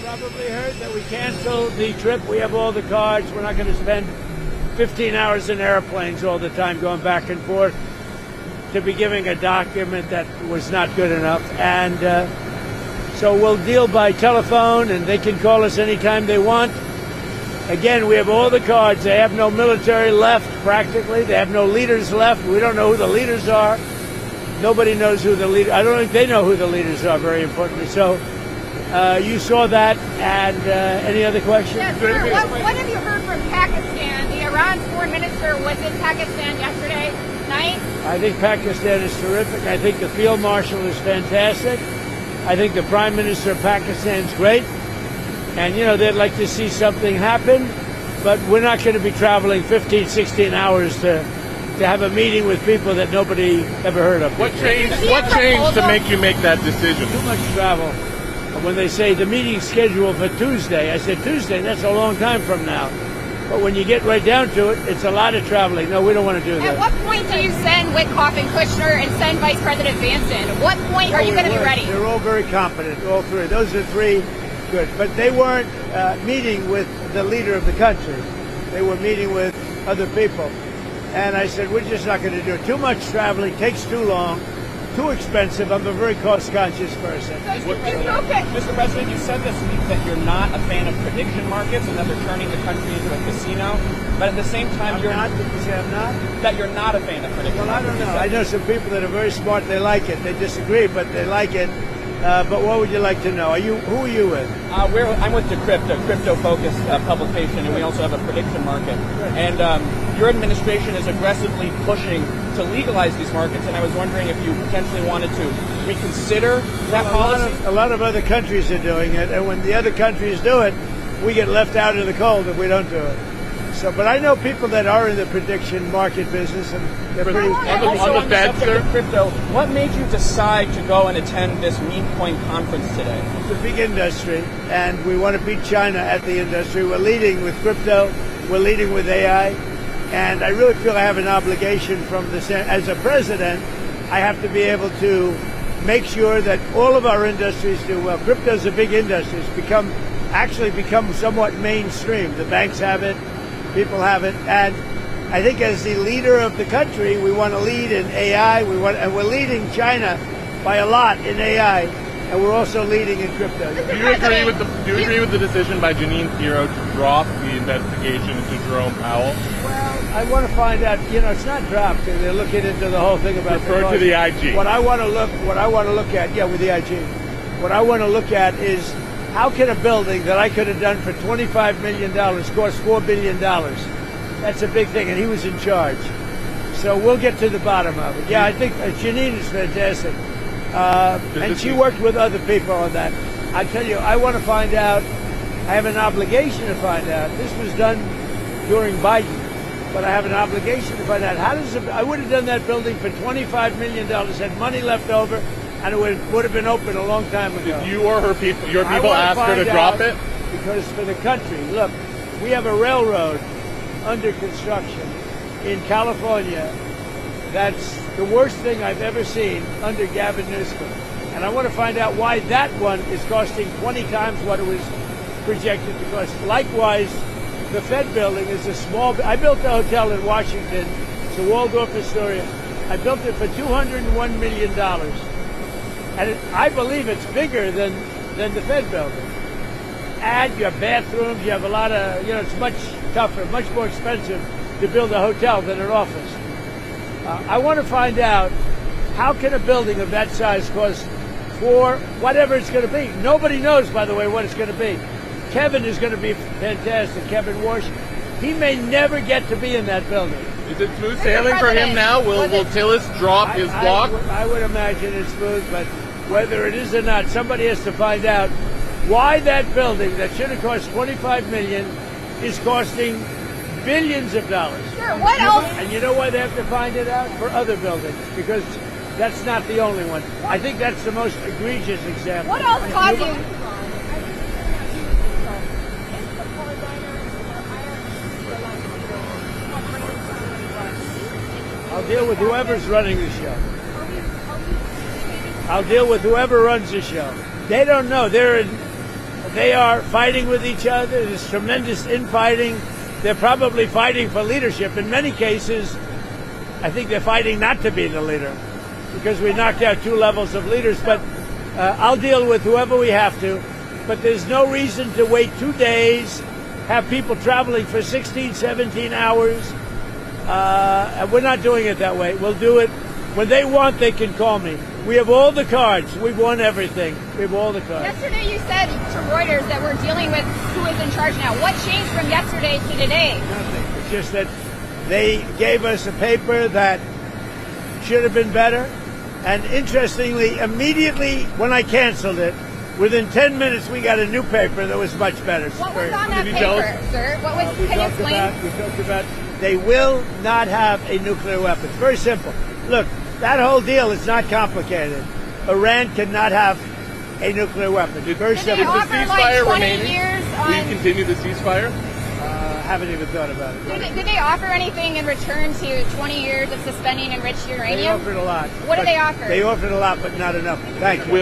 probably heard that we canceled the trip. We have all the cards. We're not going to spend 15 hours in airplanes all the time going back and forth to be giving a document that was not good enough. And so we'll deal by telephone, and they can call us anytime they want. Again, we have all the cards. They have no military left, practically. They have no leaders left. We don't know who the leaders are. Nobody knows who the leader. I don't think they know who the leaders are, very importantly. So you saw that. And any other questions? Yes, sir. What have you heard from Pakistan? The Iran's foreign minister was in Pakistan yesterday night. I think Pakistan is terrific. I think the field marshal is fantastic. I think the prime minister of Pakistan is great. And, you know, they'd like to see something happen. But we're not going to be traveling 15, 16 hours to have a meeting with people that nobody ever heard of. What changed to make you make that decision? Too much travel. When they say the meeting's scheduled for Tuesday, I said, Tuesday, that's a long time from now. But when you get right down to it, it's a lot of traveling. No, we don't want to do that. At what point do you send Witkoff and Kushner and send Vice President Vance in? At what point are you going to be ready? They're all very competent, all three. Those are three good. But they weren't meeting with the leader of the country. They were meeting with other people. And I said, we're just not going to do it. Too much traveling, takes too long, too expensive. I'm a very cost-conscious person. Mr. President, you said this week that you're not a fan of prediction markets and that they're turning the country into a casino. But at the same time, I'm not that you're not a fan of prediction markets. Well, I don't know. I know some people that are very smart. They like it. They disagree, but they like it. But what would you like to know? Who are you with? I'm with Decrypt, a crypto-focused publication, and we also have a prediction market. And your administration is aggressively pushing to legalize these markets, and I was wondering if you potentially wanted to reconsider that policy. A lot of other countries are doing it, and when the other countries do it, we get left out in the cold if we don't do it. So, but I know people that are in the prediction market business, and they're pretty. On the Fed, sir? Crypto, what made you decide to go and attend this Meme Coin conference today? It's a big industry, and we want to beat China at the industry. We're leading with crypto. We're leading with AI, and I really feel I have an obligation from this. As a president, I have to be able to make sure that all of our industries do well. Crypto is a big industry. It's become somewhat mainstream. The banks have it. People have it, and I think as the leader of the country, we want to lead in AI. And we're leading China by a lot in AI, and we're also leading in crypto. Do you agree with the decision by Jeanine Pirro to drop the investigation into Jerome Powell? Well, I want to find out. You know, it's not dropped because they're looking into the whole thing about. Refer to the IG. What I want to look at, with the IG. What I want to look at is, how can a building that I could have done for $25 million cost $4 billion? That's a big thing, and he was in charge. So we'll get to the bottom of it. Yeah, I think Jeanine is fantastic. And she worked with other people on that. I tell you, I want to find out. I have an obligation to find out. This was done during Biden, but I have an obligation to find out. I would have done that building for $25 million, had money left over, and it would have been open a long time ago. Did you or your people ask her to drop it? Because for the country, look, we have a railroad under construction in California that's the worst thing I've ever seen under Gavin Newsom. And I want to find out why that one is costing 20 times what it was projected to cost. Likewise, the Fed building is a small. I built a hotel in Washington. It's a Waldorf Astoria. I built it for $201 million. And I believe it's bigger than the Fed building. And you have bathrooms, you have a lot of, it's much tougher, much more expensive to build a hotel than an office. I want to find out, how can a building of that size cost for whatever it's going to be? Nobody knows, by the way, what it's going to be. Kevin is going to be fantastic, Kevin Warsh. He may never get to be in that building. Is it smooth sailing for him now? Will Tillis drop his block? I would imagine it's smooth, but whether it is or not, somebody has to find out why that building that should have cost $25 million is costing billions of dollars. Sure, what else? And you know why they have to find it out? For other buildings, because that's not the only one. I think that's the most egregious example. What else caused you? I'll deal with whoever's running the show. I'll deal with whoever runs the show. They don't know. They are fighting with each other. There's tremendous infighting. They're probably fighting for leadership. In many cases, I think they're fighting not to be the leader because we knocked out 2 levels of leaders. But I'll deal with whoever we have to. But there's no reason to wait 2 days, have people traveling for 16, 17 hours. And we're not doing it that way. We'll do it. When they want, they can call me. We have all the cards. We've won everything. We have all the cards. Yesterday you said to Reuters that we're dealing with who is in charge now. What changed from yesterday to today? Nothing. It's just that they gave us a paper that should have been better. And interestingly, immediately when I canceled it, within 10 minutes we got a new paper that was much better. What was on that paper, sir? What was? We Can you talked explain? we talked about they will not have a nuclear weapon. It's very simple. Look, that whole deal is not complicated. Iran cannot have a nuclear weapon. Very Did they simple. offer like ceasefire 20 remaining? years Will you on? continue the ceasefire? Haven't even thought about it. Did they offer anything in return to 20 years of suspending enriched They uranium? offered a lot. What did but they offer? They offered a lot, but not enough. Thank you.